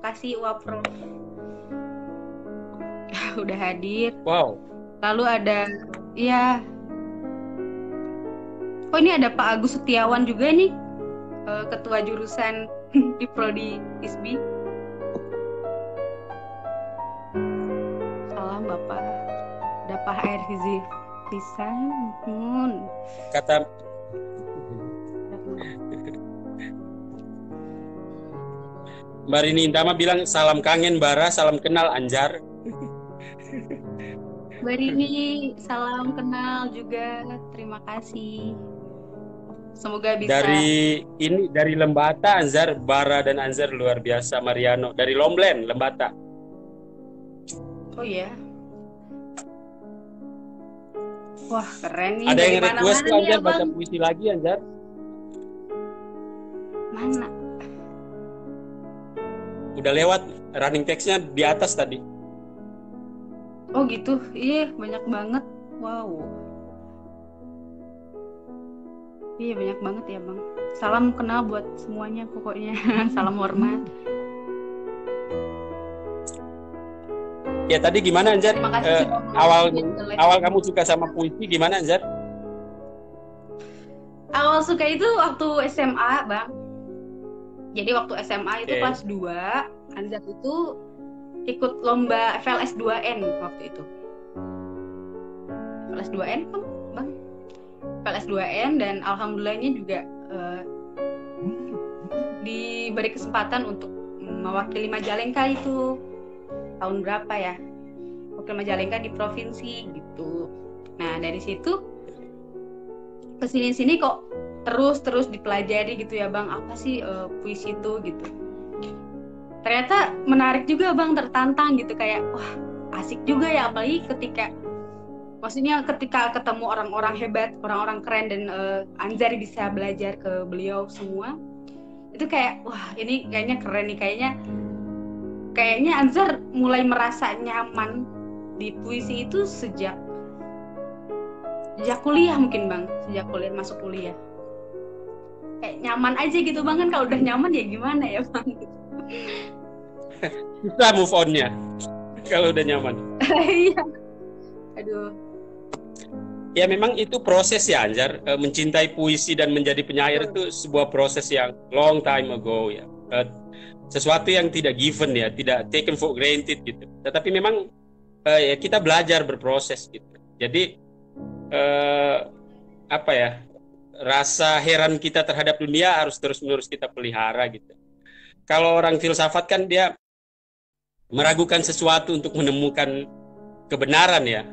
Makasih Wa Prof. Udah hadir. Wow. Lalu ada, ya. Oh ini ada Pak Agus Setiawan juga nih, ketua jurusan di Prodi ISBI. Salam Bapak. Ada Pak Herzi Pisan. Kata Mbak Rini Intama bilang salam kangen Bara, salam kenal Anjar. Mbak Rini, salam kenal juga. Terima kasih. Semoga bisa. Dari Lembata, Anzar, Bara dan Anzar luar biasa. Mariano dari Lomblen, Lembata. Oh iya. Wah, keren nih. Ada Dari yang request tuh Anzar ya, baca puisi lagi, Anzar. Mana? Udah lewat running text-nya di atas tadi. Oh gitu. Iya, banyak banget. Wow. Iya, banyak banget ya, Bang. Salam kenal buat semuanya pokoknya. Salam hormat. Ya tadi gimana Anzar? Terima kasih Awal kamu suka sama puisi gimana Anzar? Awal suka itu waktu SMA, Bang. Jadi waktu SMA itu kelas 2, Anzar itu ikut lomba FLS 2N waktu itu. FLS 2N kan, Bang? FLS 2N dan alhamdulillahnya juga diberi kesempatan untuk mewakili Majalengka itu. Tahun berapa ya? Wakil Majalengka di provinsi gitu. Nah, dari situ ke sini kok terus dipelajari gitu ya, Bang. Apa sih puisi itu gitu. Ternyata menarik juga, Bang, tertantang gitu kayak wah, asik juga ya, apalagi ketika ketemu orang-orang hebat, orang-orang keren dan Anzar bisa belajar ke beliau semua. Itu kayak wah, ini kayaknya keren nih, kayaknya Anzar mulai merasa nyaman di puisi itu sejak kuliah mungkin, Bang. Sejak kuliah, masuk kuliah. Kayak nyaman aja gitu, Bang. Kan kalau udah nyaman ya gimana ya, Bang? Bisa move on-nya kalau udah nyaman. Iya. Aduh. Ya memang itu proses ya Anzar. Mencintai puisi dan menjadi penyair itu sebuah proses yang long time ago ya. Sesuatu yang tidak given ya, tidak taken for granted gitu. Tetapi memang ya kita belajar berproses gitu. Jadi apa ya, rasa heran kita terhadap dunia harus terus-menerus kita pelihara gitu. Kalau orang filsafat kan dia meragukan sesuatu untuk menemukan kebenaran ya.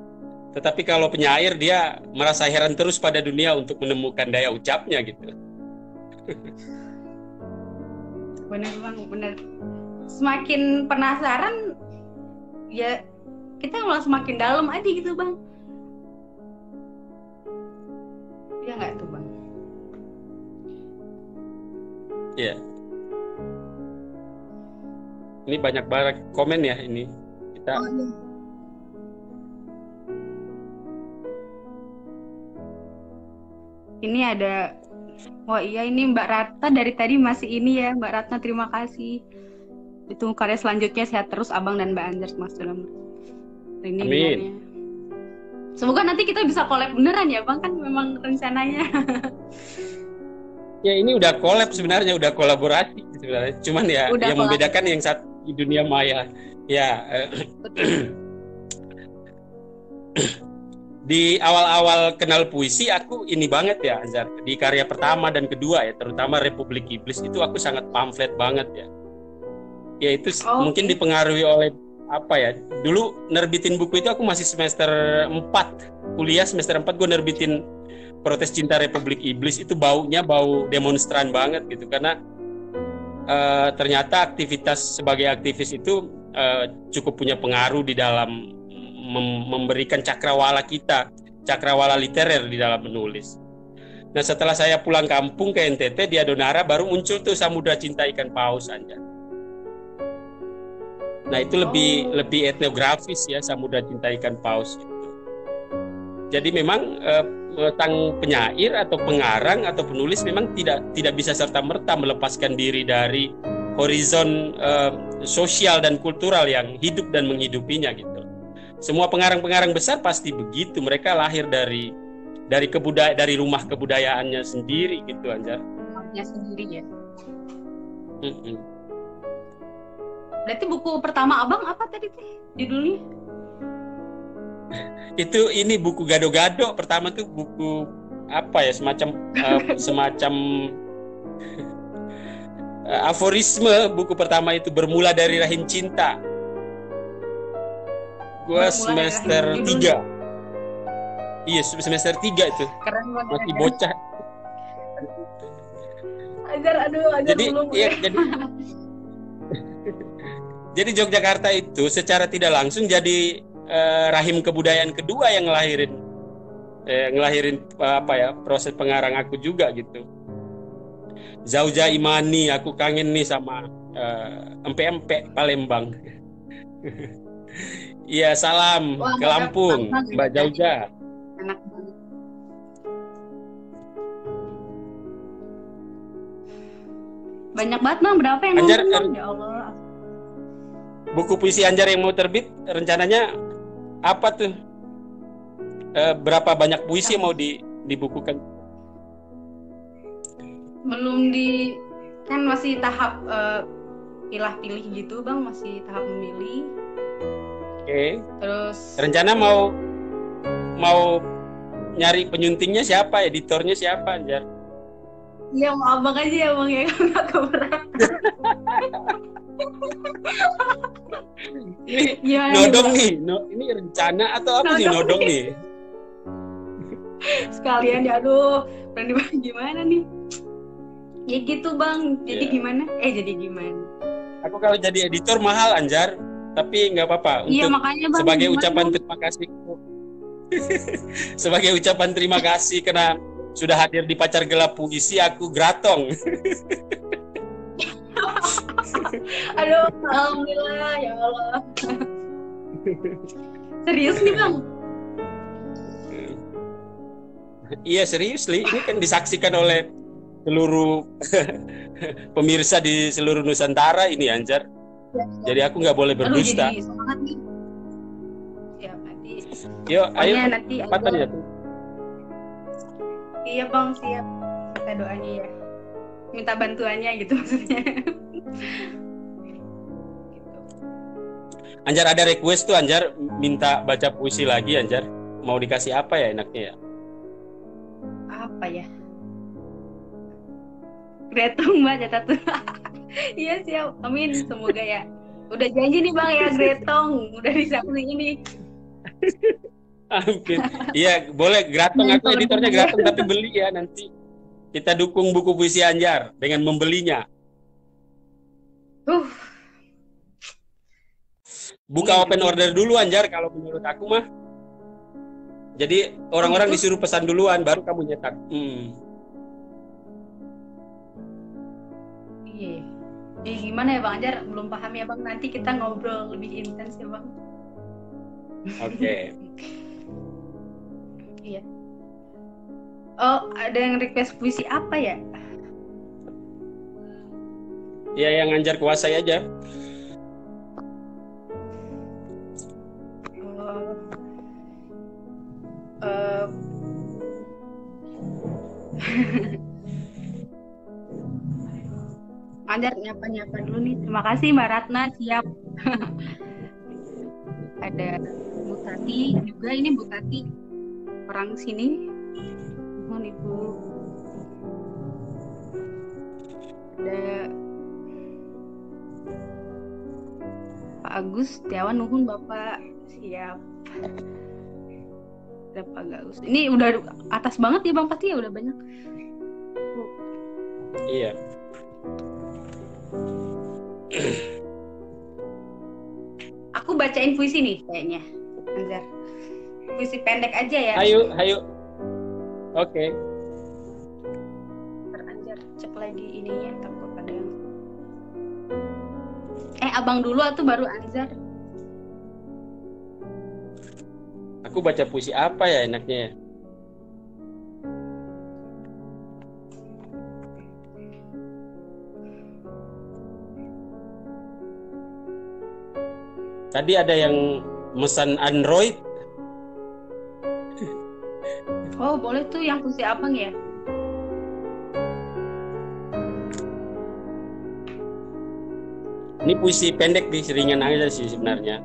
Tetapi kalau penyair dia merasa heran terus pada dunia untuk menemukan daya ucapnya gitu. Benar, Bang, benar. Semakin penasaran ya kita malah semakin dalam aja gitu, Bang. Iya nggak tuh, Bang? Iya. Ini banyak banget komen ya ini. Kita Ini ada, wah iya ini Mbak Ratna dari tadi masih ini ya, Mbak Ratna, terima kasih. Ditunggu karya selanjutnya, sehat terus Abang dan Mbak Anzar Mas dalam ini. Amin. Semoga nanti kita bisa collab beneran ya, Bang, kan memang rencananya. Ya ini udah collab sebenarnya, udah kolaborasi sebenarnya. Cuman ya udah yang membedakan yang satu di dunia maya. Ya. Di awal-awal kenal puisi aku ini banget ya Anzar, di karya pertama dan kedua ya, terutama Republik Iblis itu aku sangat pamflet banget ya. Ya itu mungkin dipengaruhi oleh apa ya, dulu nerbitin buku itu aku masih semester 4 kuliah, semester 4 gue nerbitin Protes Cinta Republik Iblis. Itu baunya bau demonstran banget gitu, karena ternyata aktivitas sebagai aktivis itu cukup punya pengaruh di dalam memberikan cakrawala literer di dalam menulis. Nah setelah saya pulang kampung ke NTT di Adonara baru muncul tuh Samudra Cinta Ikan Paus Anjay. Nah itu lebih etnografis ya, Samudra Cinta Ikan Paus itu. Jadi memang sang penyair atau pengarang atau penulis memang tidak bisa serta-merta melepaskan diri dari horizon sosial dan kultural yang hidup dan menghidupinya gitu. Semua pengarang-pengarang besar pasti begitu, mereka lahir dari rumah kebudayaannya sendiri gitu Anjar. Rumahnya sendiri ya. Berarti buku pertama Abang apa tadi judulnya? Ini buku Gado-Gado. Pertama tuh buku apa ya, semacam aforisme. Buku pertama itu bermula dari rahim cinta. Gua semester 3. Iya, semester 3 itu. Keren banget. Masih bocah. Anjar, aduh, Anjar Jadi belum iya, ya. jadi Yogyakarta itu secara tidak langsung jadi rahim kebudayaan kedua yang ngelahirin apa ya, proses pengarang aku juga gitu. Zauja Imani, aku kangen nih sama empe-empe Palembang. Iya, salam Wah, ke Mbak, Lampung, banget Mbak ya. Zauja. Enak banget. Banyak banget bang, berapa yang Anjar, nonton bang? Ya Allah. buku puisi Anjar yang mau terbit rencananya apa tuh? Berapa banyak puisi yang mau dibukukan? Belum di, kan masih tahap pilih-pilih gitu bang, masih tahap memilih. Oke. Terus Rencana mau nyari penyuntingnya siapa, editornya siapa, Anjar? ya mau abang aja ya bang ya, nggak keberatan. Ini Gimana nodong nih, nih, ini rencana atau apa sih Nodong nodong nih? sekalian ya, aduh, berani banget gimana nih? Ya gitu bang, jadi Iya. gimana? Jadi gimana? Aku kalau jadi editor mahal, Anjar, tapi nggak apa-apa. Iya Untuk makanya bang, sebagai gimana, ucapan bang? terima kasih, sebagai ucapan terima kasih karena sudah hadir di Pacar Gelap Puisi, aku gratong. Aduh, alhamdulillah ya Allah. Serius nih bang? Iya serius, Li. Ini kan disaksikan oleh seluruh pemirsa di seluruh Nusantara ini, Anjar. Jadi aku nggak boleh Aduh, berdusta. jadi semangat nih. Siap nanti. Yuk, ayo Pokoknya nanti cepatan aja. ya. Iya bang, siap. Minta doanya ya. Minta bantuannya gitu maksudnya. Anjar ada request tuh, Anjar minta baca puisi lagi, Anjar. Mau dikasih apa ya enaknya ya? Apa ya? Gretong mbak, catat tuh. Iya siap, amin. Semoga ya. Udah janji nih bang ya, Gretong. Udah disaksi ini. Amin. Iya, boleh gratong, aku editornya gratong, tapi beli ya nanti. Kita dukung buku puisi Anjar dengan membelinya. Buka open order dulu, Anjar, kalau menurut aku mah. Jadi orang-orang disuruh pesan duluan, baru kamu nyetak. Iya. Gimana ya bang Anjar? Belum paham ya bang. Nanti kita ngobrol lebih intens ya bang. Oke. Iya. Oh, ada yang request puisi apa ya? Ya yang Anjar kuasai aja. Anjar nyapa dulu nih. Terima kasih Mbak Ratna, siap. Ada Bu Tati juga, ini Bu Tati orang sini. Mohon Ibu. Ada Pak Agus Setiawan, nuhun Bapak, siap. Ada Pak Agus. Ini udah atas banget ya Bang, pasti ya udah banyak. Iya. Aku bacain puisi nih kayaknya, Anjar. Puisi pendek aja ya. Ayo. Oke. Anjar, cek lagi ininya, takut ada yang. Abang dulu atau baru Anjar? Aku baca puisi apa ya enaknya ya? Tadi ada yang mesan Android. Oh, boleh tuh yang puisi abang ya? Ini puisi pendek di ringan aja sih sebenarnya.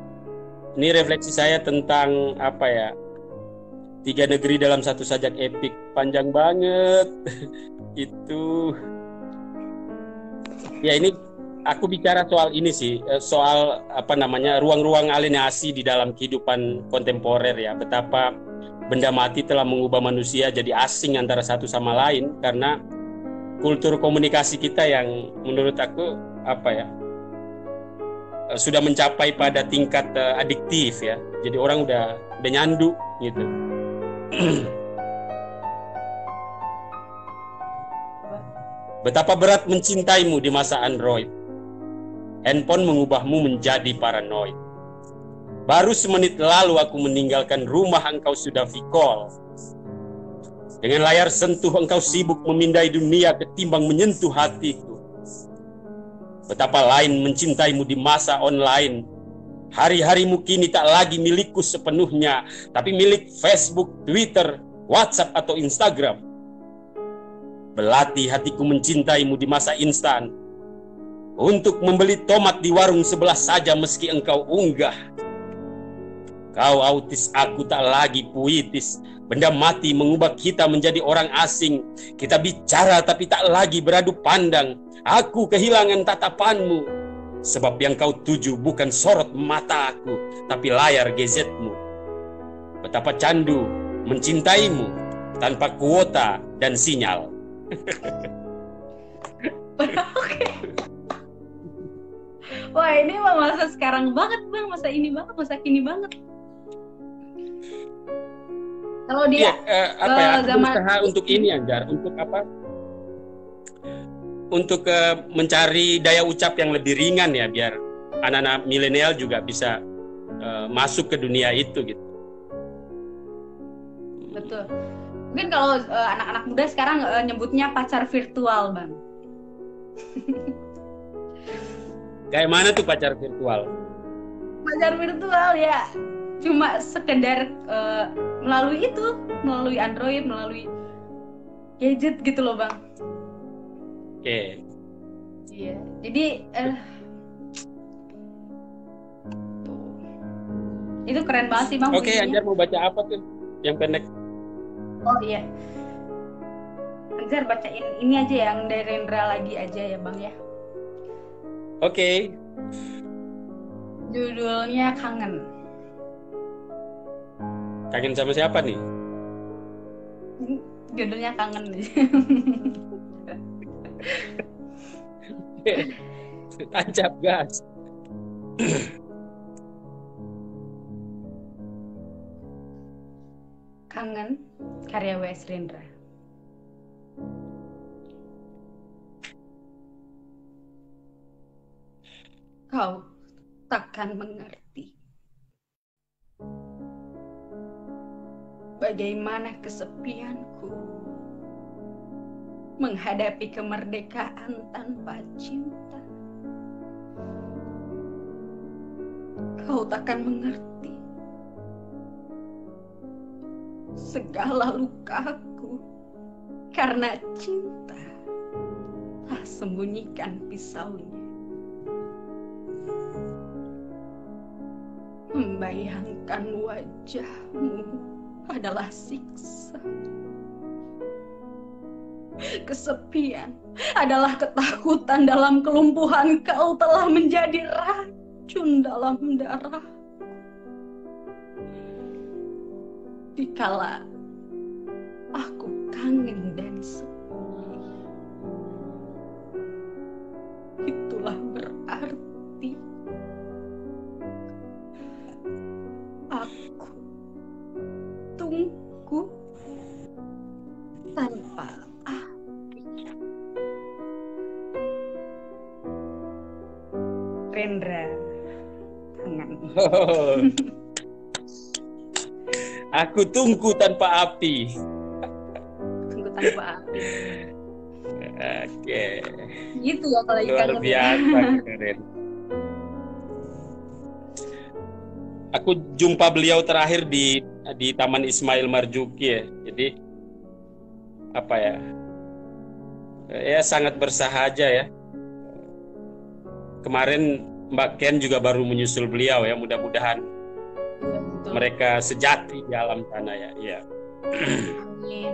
Ini refleksi saya tentang apa ya? 3 negeri dalam satu sajak epik, panjang banget. Itu. Ya ini aku bicara soal ini sih, soal apa namanya ruang-ruang alienasi di dalam kehidupan kontemporer ya. Betapa benda mati telah mengubah manusia jadi asing antara satu sama lain karena kultur komunikasi kita yang menurut aku apa ya, sudah mencapai pada tingkat adiktif ya. Jadi orang udah nyandu gitu. Betapa berat mencintaimu di masa Android. Handphone mengubahmu menjadi paranoid. Baru semenit lalu aku meninggalkan rumah, engkau sudah V-call. Dengan layar sentuh engkau sibuk memindai dunia ketimbang menyentuh hatiku. Betapa lain mencintaimu di masa online. Hari-harimu kini tak lagi milikku sepenuhnya, tapi milik Facebook, Twitter, WhatsApp atau Instagram. Belati hatiku mencintaimu di masa instan. Untuk membeli tomat di warung sebelah saja meski engkau unggah. Kau autis, aku tak lagi puitis. Benda mati mengubah kita menjadi orang asing. Kita bicara tapi tak lagi beradu pandang. Aku kehilangan tatapanmu. Sebab yang kau tuju bukan sorot mataku, tapi layar gadgetmu. Betapa candu mencintaimu tanpa kuota dan sinyal. Oke. Wah, ini mah masa sekarang banget, Bang. Masa ini banget, masa kini banget. Kalau dia apa ya, aku berusaha untuk ini, Anjar, untuk apa? Untuk mencari daya ucap yang lebih ringan ya, biar anak-anak milenial juga bisa masuk ke dunia itu gitu. Betul. Mungkin kalau anak-anak muda sekarang nyebutnya pacar virtual, Bang. Kayak mana tuh pacar virtual? Pacar virtual ya cuma sekedar melalui Android, melalui gadget gitu loh, Bang. Oke. Iya. Jadi itu keren banget sih, Bang. Oke, Anjar mau baca apa tuh? Yang pendek. Oh iya. Anjar bacain ini aja yang dari Rendra lagi aja ya, Bang ya. Oke. Judulnya Kangen. Kangen sama siapa nih? Judulnya Kangen. Tancap gas. Kangen, karya W.S. Rendra. Kau takkan mengerti bagaimana kesepianku menghadapi kemerdekaan tanpa cinta. Kau takkan mengerti segala lukaku karena cinta telah sembunyikan pisaunya. Membayangkan wajahmu adalah siksa. Kesepian adalah ketakutan dalam kelumpuhan. Kau telah menjadi racun dalam darah. Dikala aku kangen dan sepi, itulah berarti aku tunggu tanpa api. Rendra, Kangen. Oh. Aku tunggu tanpa api. Tunggu tanpa api. Oke. Gitu ya kalau Luar kangen. biasa keren. Aku jumpa beliau terakhir di Taman Ismail Marzuki ya. Jadi apa ya? Ya sangat bersahaja ya. Kemarin Mbak Ken juga baru menyusul beliau ya. Mudah-mudahan Ya, betul. mereka sejati di alam sana ya. Iya. Amin.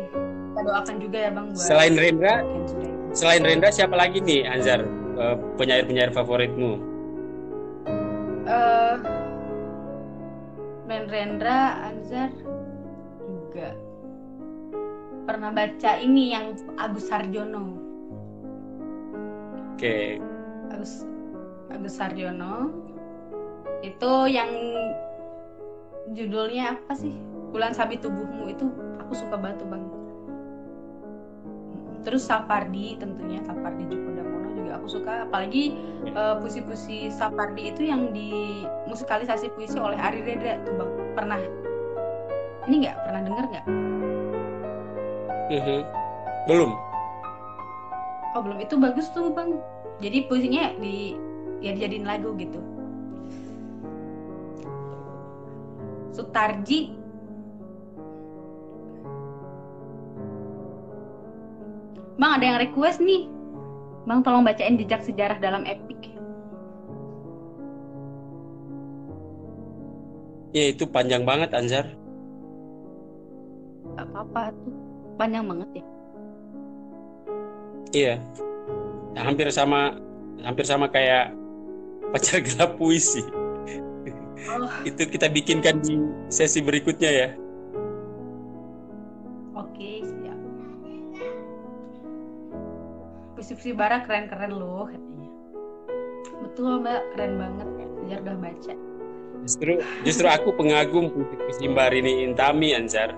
Kita doakan juga ya Bang buat Selain Rendra, Ken Sudai. selain Rendra siapa lagi nih Anzar, penyair-penyair favoritmu? Men Rendra, Anzar juga pernah baca ini yang Agus Sarjono. Oke. Agus Sarjono. Itu yang judulnya apa sih? Bulan Sabit Tubuhmu, itu aku suka banget tuh Bang. Terus Sapardi, tentunya Sapardi Djoko Damono juga aku suka, apalagi puisi-puisi Sapardi itu yang dimusikalisasi puisi oleh Ari Reda tuh Bang. Pernah dengar nggak? Belum. Oh belum, itu bagus tuh Bang. Jadi puisinya dijadiin lagu gitu. Sutarji. Bang, ada yang request nih. Bang, tolong bacain Jejak Sejarah dalam Epik. Ya, itu panjang banget, Anzar. Gak apa-apa tuh. Panjang banget ya. Iya. Nah, hampir sama kayak Pacar Gelap Puisi. Itu kita bikinkan di sesi berikutnya ya. Oke, siap. Puisi-puisi Bara keren-keren loh katanya. Betul Mbak, keren banget. Anjar udah baca. Justru aku pengagum puisi Mbak Rini Intami, Anzar.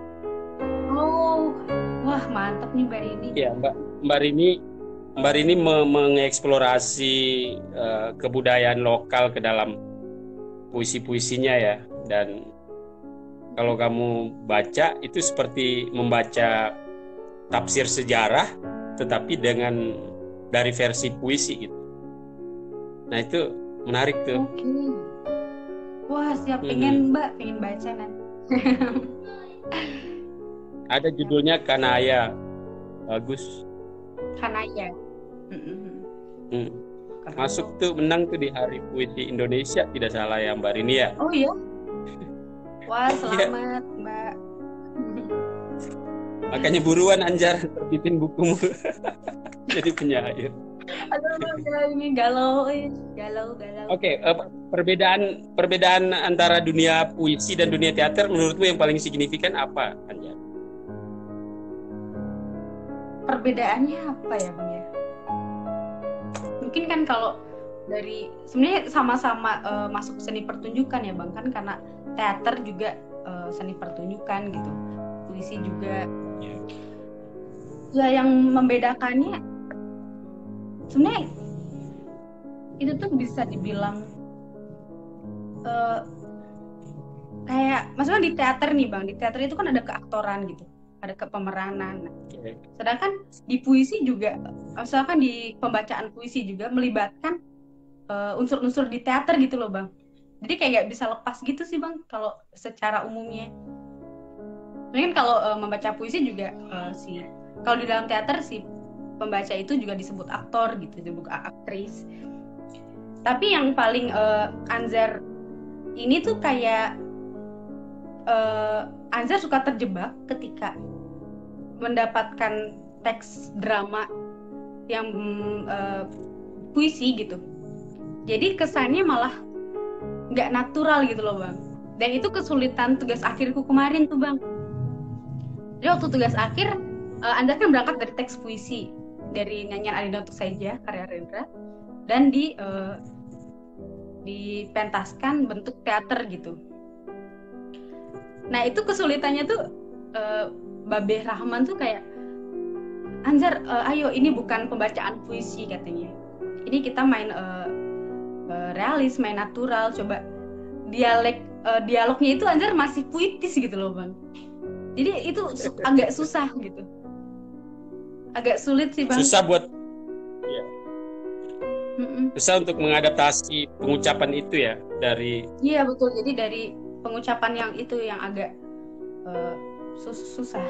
Oh, wah mantap nih Mbak Rini. Iya, Mbak Rini mengeksplorasi kebudayaan lokal ke dalam puisi-puisinya ya. Dan kalau kamu baca itu seperti membaca tafsir sejarah, tetapi dari versi puisi gitu. Nah itu menarik tuh. Oke. Wah siap, pengen baca nanti. Ada judulnya Kanaya, bagus. Kanaya. Masuk tuh, menang tuh di Hari Puisi Indonesia, tidak salah ya Mbak Rini ya. Oh iya. Wah selamat Mbak. Makanya buruan Anjar terbitin bukumu. Jadi penyair. Aduh, ini galau. Oke, perbedaan antara dunia puisi dan dunia teater menurutmu yang paling signifikan apa, Anjar? Perbedaannya apa ya, Bang ya? Mungkin kan kalau sebenarnya sama-sama masuk seni pertunjukan ya, Bang, kan karena teater juga seni pertunjukan gitu. Puisi juga. Ya yang membedakannya sebenarnya itu tuh bisa dibilang kayak maksudnya di teater nih Bang, di teater itu kan ada keaktoran gitu, ada kepemeranan. Sedangkan di puisi juga, misalkan di pembacaan puisi juga melibatkan unsur-unsur di teater gitu loh Bang. Jadi kayak gak bisa lepas gitu sih Bang kalau secara umumnya. Mungkin kalau membaca puisi juga kalau di dalam teater si pembaca itu juga disebut aktor gitu, disebut aktris. Tapi yang paling Anzar ini tuh kayak Anzar suka terjebak ketika mendapatkan teks drama yang puisi gitu. Jadi kesannya malah nggak natural gitu loh Bang. Dan itu kesulitan tugas akhirku kemarin tuh Bang. Jadi waktu tugas akhir Anzar kan berangkat dari teks puisi dari nyanyian Adinda Untuk Saja karya Rendra dan dipentaskan bentuk teater gitu. Nah itu kesulitannya tuh Babe Rahman tuh kayak Anzar, ayo ini bukan pembacaan puisi katanya. Ini kita main realis, main natural, coba dialognya itu Anzar masih puitis gitu loh Bang. Jadi itu agak susah gitu. Agak sulit sih Bang. Susah susah untuk mengadaptasi pengucapan itu ya dari. Iya betul. Jadi dari pengucapan yang itu yang agak susah.